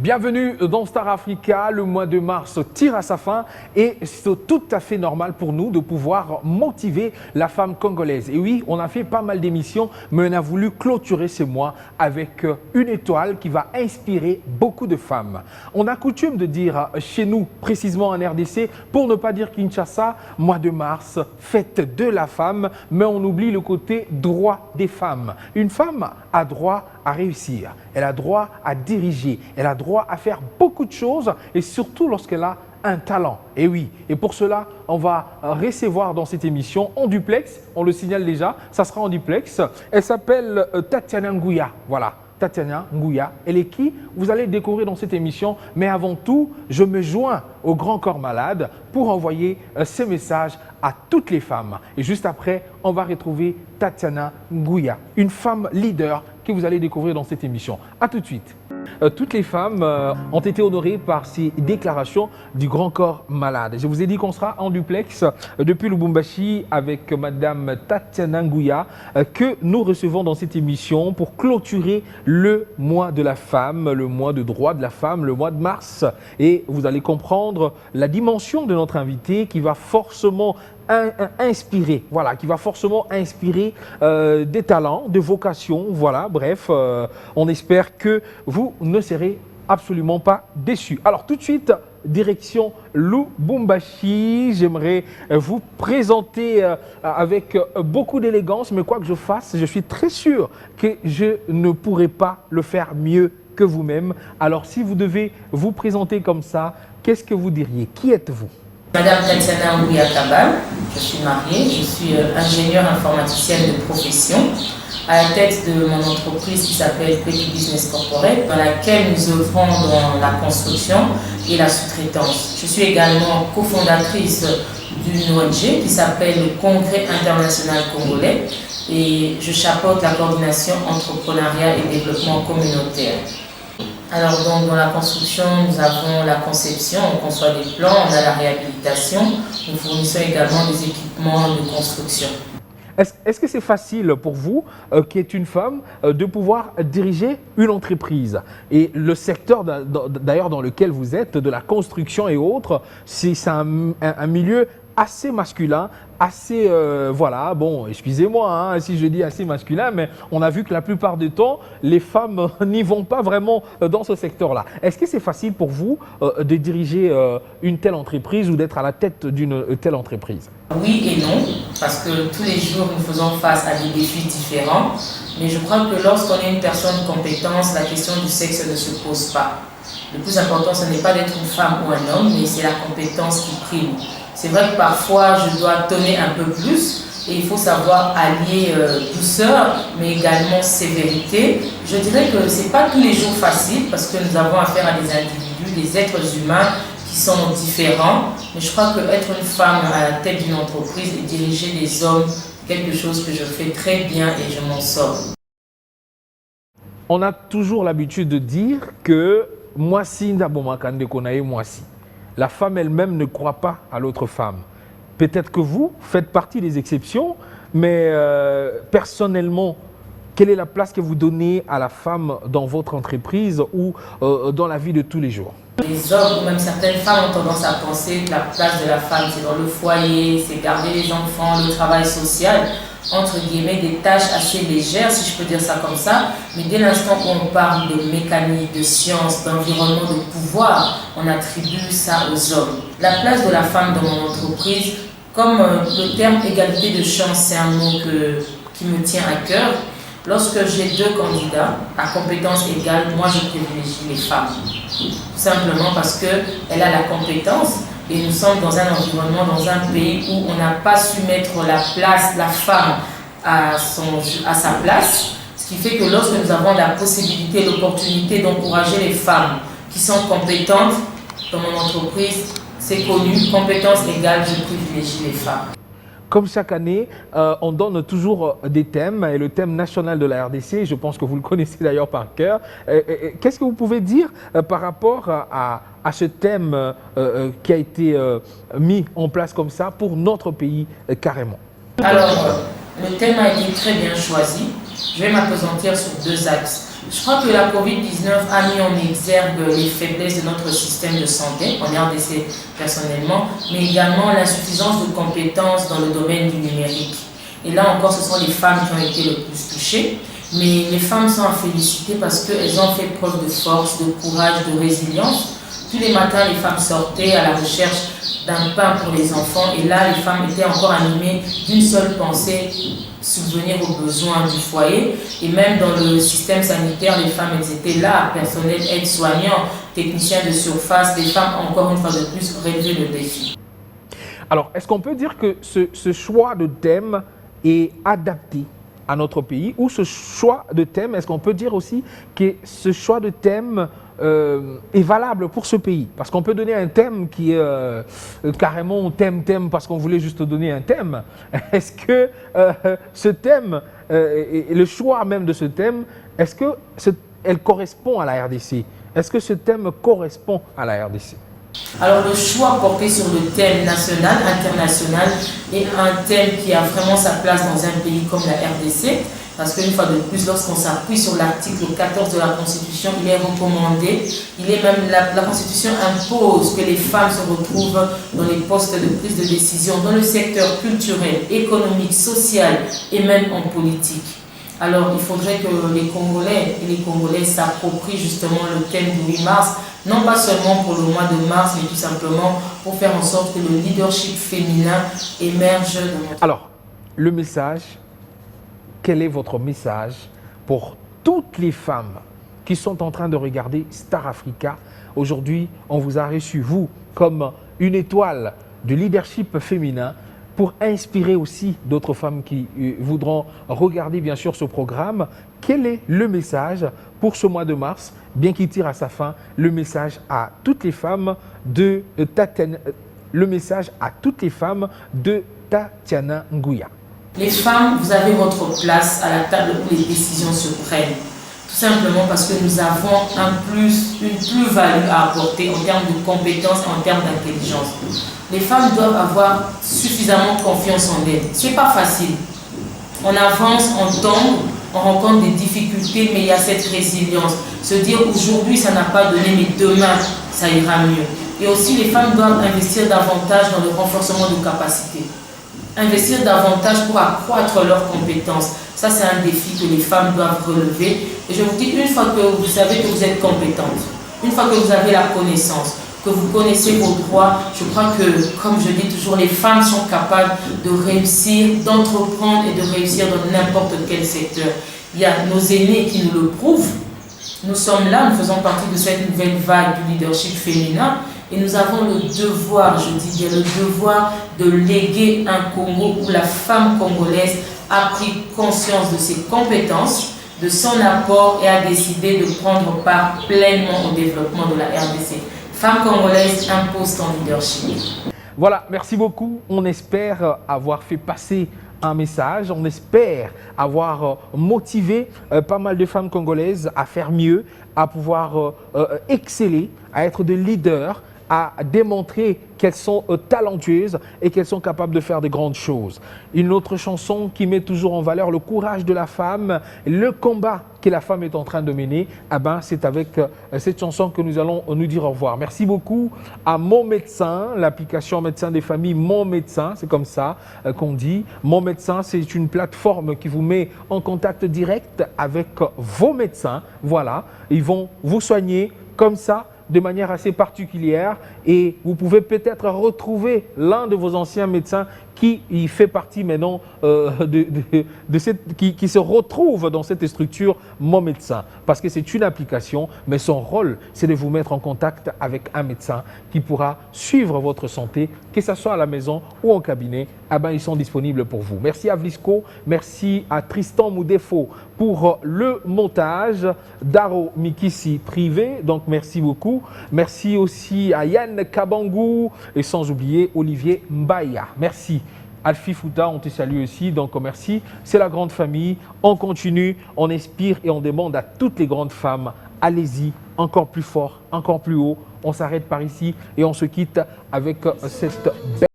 Bienvenue dans Star Africa, le mois de mars tire à sa fin et c'est tout à fait normal pour nous de pouvoir motiver la femme congolaise. Et oui, on a fait pas mal d'émissions, mais on a voulu clôturer ce mois avec une étoile qui va inspirer beaucoup de femmes. On a coutume de dire chez nous, précisément en RDC, pour ne pas dire Kinshasa, mois de mars, fête de la femme, mais on oublie le côté droit des femmes. Une femme a droit à réussir, elle a droit à diriger, elle a droit à faire beaucoup de choses et surtout lorsqu'elle a un talent. Et oui, et pour cela, on va recevoir dans cette émission en duplex, on le signale déjà, ça sera en duplex. Elle s'appelle Tatiana Nguya, voilà. Tatiana Nguya, elle est qui? Vous allez découvrir dans cette émission. Mais avant tout, je me joins au Grand Corps Malade pour envoyer ce message à toutes les femmes. Et juste après, on va retrouver Tatiana Nguya, une femme leader que vous allez découvrir dans cette émission. À tout de suite. Toutes les femmes ont été honorées par ces déclarations du Grand Corps Malade. Je vous ai dit qu'on sera en duplex depuis Lubumbashi avec Madame Tatiana Nguya que nous recevons dans cette émission pour clôturer le mois de la femme, le mois de droit de la femme, le mois de mars. Et vous allez comprendre la dimension de notre invité qui va forcément inspirer, voilà, qui va forcément inspirer des talents, des vocations, voilà, bref, on espère que vous ne serez absolument pas déçus. Alors tout de suite, direction Lubumbashi, j'aimerais vous présenter avec beaucoup d'élégance, mais quoi que je fasse, je suis très sûr que je ne pourrai pas le faire mieux que vous-même. Alors si vous devez vous présenter comme ça, qu'est-ce que vous diriez? Qui êtes-vous? Madame Tatiana Nguya Kabal, je suis mariée, je suis ingénieure informaticienne de profession à la tête de mon entreprise qui s'appelle Petit Business Corporate, dans laquelle nous œuvrons dans la construction et la sous-traitance. Je suis également cofondatrice d'une ONG qui s'appelle le Congrès international congolais et je chapeaute la coordination entrepreneuriat et développement communautaire. Alors donc dans la construction, nous avons la conception, on conçoit des plans, on a la réhabilitation, nous fournissons également des équipements de construction. Est-ce que c'est facile pour vous, qui êtes une femme, de pouvoir diriger une entreprise? Et le secteur d'ailleurs dans lequel vous êtes, de la construction et autres, c'est un milieu assez masculin, assez, voilà, bon, excusez-moi hein, si je dis assez masculin, mais on a vu que la plupart du temps, les femmes n'y vont pas vraiment dans ce secteur-là. Est-ce que c'est facile pour vous de diriger une telle entreprise ou d'être à la tête d'une telle entreprise? Oui et non, parce que tous les jours, nous faisons face à des défis différents, mais je crois que lorsqu'on est une personne compétente, la question du sexe ne se pose pas. Le plus important, ce n'est pas d'être une femme ou un homme, mais c'est la compétence qui prime. C'est vrai que parfois, je dois donner un peu plus et il faut savoir allier douceur, mais également sévérité. Je dirais que ce n'est pas tous les jours facile parce que nous avons affaire à des individus, des êtres humains qui sont différents. Mais je crois qu'être une femme à la tête d'une entreprise et diriger des hommes, c'est quelque chose que je fais très bien et je m'en sors. On a toujours l'habitude de dire que moi si ndabomakande konaye moi si. La femme elle-même ne croit pas à l'autre femme. Peut-être que vous faites partie des exceptions, mais personnellement, quelle est la place que vous donnez à la femme dans votre entreprise ou dans la vie de tous les jours? Les hommes ou même certaines femmes ont tendance à penser que la place de la femme, c'est dans le foyer, c'est garder les enfants, le travail social, entre guillemets, des tâches assez légères, si je peux dire ça comme ça. Mais dès l'instant où on parle de mécanique, de science, d'environnement, de pouvoir, on attribue ça aux hommes. La place de la femme dans mon entreprise, comme le terme égalité de chance, c'est un mot qui me tient à cœur. Lorsque j'ai deux candidats à compétences égales, moi je privilégie les femmes. Tout simplement parce qu'elle a la compétence et nous sommes dans un environnement, dans un pays où on n'a pas su mettre la femme à sa place. Ce qui fait que lorsque nous avons la possibilité, l'opportunité d'encourager les femmes qui sont compétentes dans mon entreprise, c'est connu, compétences égales, je privilégie les femmes. Comme chaque année, on donne toujours des thèmes et le thème national de la RDC, je pense que vous le connaissez d'ailleurs par cœur. Qu'est-ce que vous pouvez dire par rapport à ce thème qui a été mis en place comme ça pour notre pays carrément? Alors, le thème a été très bien choisi. Je vais m'appesantir sur deux axes. Je crois que la COVID-19 a mis en exergue les faiblesses de notre système de santé, en RDC personnellement, mais également l'insuffisance de compétences dans le domaine du numérique. Et là encore, ce sont les femmes qui ont été le plus touchées. Mais les femmes sont à féliciter parce qu'elles ont fait preuve de force, de courage, de résilience. Tous les matins, les femmes sortaient à la recherche d'un pain pour les enfants. Et là, les femmes étaient encore animées d'une seule pensée, subvenir aux besoins du foyer. Et même dans le système sanitaire, les femmes, elles étaient là, personnel, aides-soignants, techniciens de surface. Les femmes, encore une fois de plus, relevé le défi. Alors, est-ce qu'on peut dire que ce choix de thème est adapté à notre pays, ou ce choix de thème, est-ce qu'on peut dire aussi que ce choix de thème est valable pour ce pays? Parce qu'on peut donner un thème qui est carrément thème parce qu'on voulait juste donner un thème. Est-ce que ce thème, et le choix même de ce thème, est-ce qu'elle correspond à la RDC? Est-ce que ce thème correspond à la RDC? Alors le choix porté sur le thème national, international est un thème qui a vraiment sa place dans un pays comme la RDC, parce qu'une fois de plus, lorsqu'on s'appuie sur l'article 14 de la Constitution, il est recommandé, la Constitution impose que les femmes se retrouvent dans les postes de prise de décision dans le secteur culturel, économique, social et même en politique. Alors il faudrait que les Congolais et les Congolaises s'approprient justement le thème du 8 mars, non pas seulement pour le mois de mars, mais tout simplement pour faire en sorte que le leadership féminin émerge dans notre... Alors, le message, quel est votre message pour toutes les femmes qui sont en train de regarder Star Africa? Aujourd'hui, on vous a reçu, vous, comme une étoile du leadership féminin, pour inspirer aussi d'autres femmes qui voudront regarder bien sûr ce programme. Quel est le message pour ce mois de mars, bien qu'il tire à sa fin, le message à toutes les femmes de Tatiana Nguya? Les femmes, vous avez votre place à la table où les décisions se prennent. Tout simplement parce que nous avons une plus-value à apporter en termes de compétences et en termes d'intelligence. Les femmes doivent avoir suffisamment confiance en elles. Ce n'est pas facile. On avance, on tombe, on rencontre des difficultés, mais il y a cette résilience. Se dire aujourd'hui ça n'a pas donné, mais demain ça ira mieux. Et aussi les femmes doivent investir davantage dans le renforcement de capacités. Investir davantage pour accroître leurs compétences. Ça, c'est un défi que les femmes doivent relever. Et je vous dis, une fois que vous savez que vous êtes compétente, une fois que vous avez la connaissance, que vous connaissez vos droits, je crois que, comme je dis toujours, les femmes sont capables de réussir, d'entreprendre et de réussir dans n'importe quel secteur. Il y a nos aînés qui nous le prouvent. Nous sommes là, nous faisons partie de cette nouvelle vague du leadership féminin. Et nous avons le devoir, je dis bien le devoir, de léguer un Congo où la femme congolaise a pris conscience de ses compétences, de son apport et a décidé de prendre part pleinement au développement de la RDC. Femme congolaise impose ton leadership. Voilà, merci beaucoup. On espère avoir fait passer un message. On espère avoir motivé pas mal de femmes congolaises à faire mieux, à pouvoir exceller, à être des leaders, à démontrer qu'elles sont talentueuses et qu'elles sont capables de faire de grandes choses. Une autre chanson qui met toujours en valeur le courage de la femme, le combat que la femme est en train de mener, c'est avec cette chanson que nous allons nous dire au revoir. Merci beaucoup à Mon Médecin, l'application Médecin des familles Mon Médecin, c'est comme ça qu'on dit. Mon Médecin, c'est une plateforme qui vous met en contact direct avec vos médecins. Voilà, ils vont vous soigner comme ça, de manière assez particulière, et vous pouvez peut-être retrouver l'un de vos anciens médecins qui y fait partie maintenant, qui se retrouve dans cette structure Mon Médecin. Parce que c'est une application, mais son rôle, c'est de vous mettre en contact avec un médecin qui pourra suivre votre santé, que ce soit à la maison ou en cabinet. Ils sont disponibles pour vous. Merci à Vlisco, merci à Tristan Moudefo pour le montage, Daro Mikisi privé, donc merci beaucoup. Merci aussi à Yann Kabangou et sans oublier Olivier Mbaya. Merci. Alfi Fouta, on te salue aussi, donc merci. C'est la grande famille, on continue, on inspire et on demande à toutes les grandes femmes, allez-y, encore plus fort, encore plus haut. On s'arrête par ici et on se quitte avec cette belle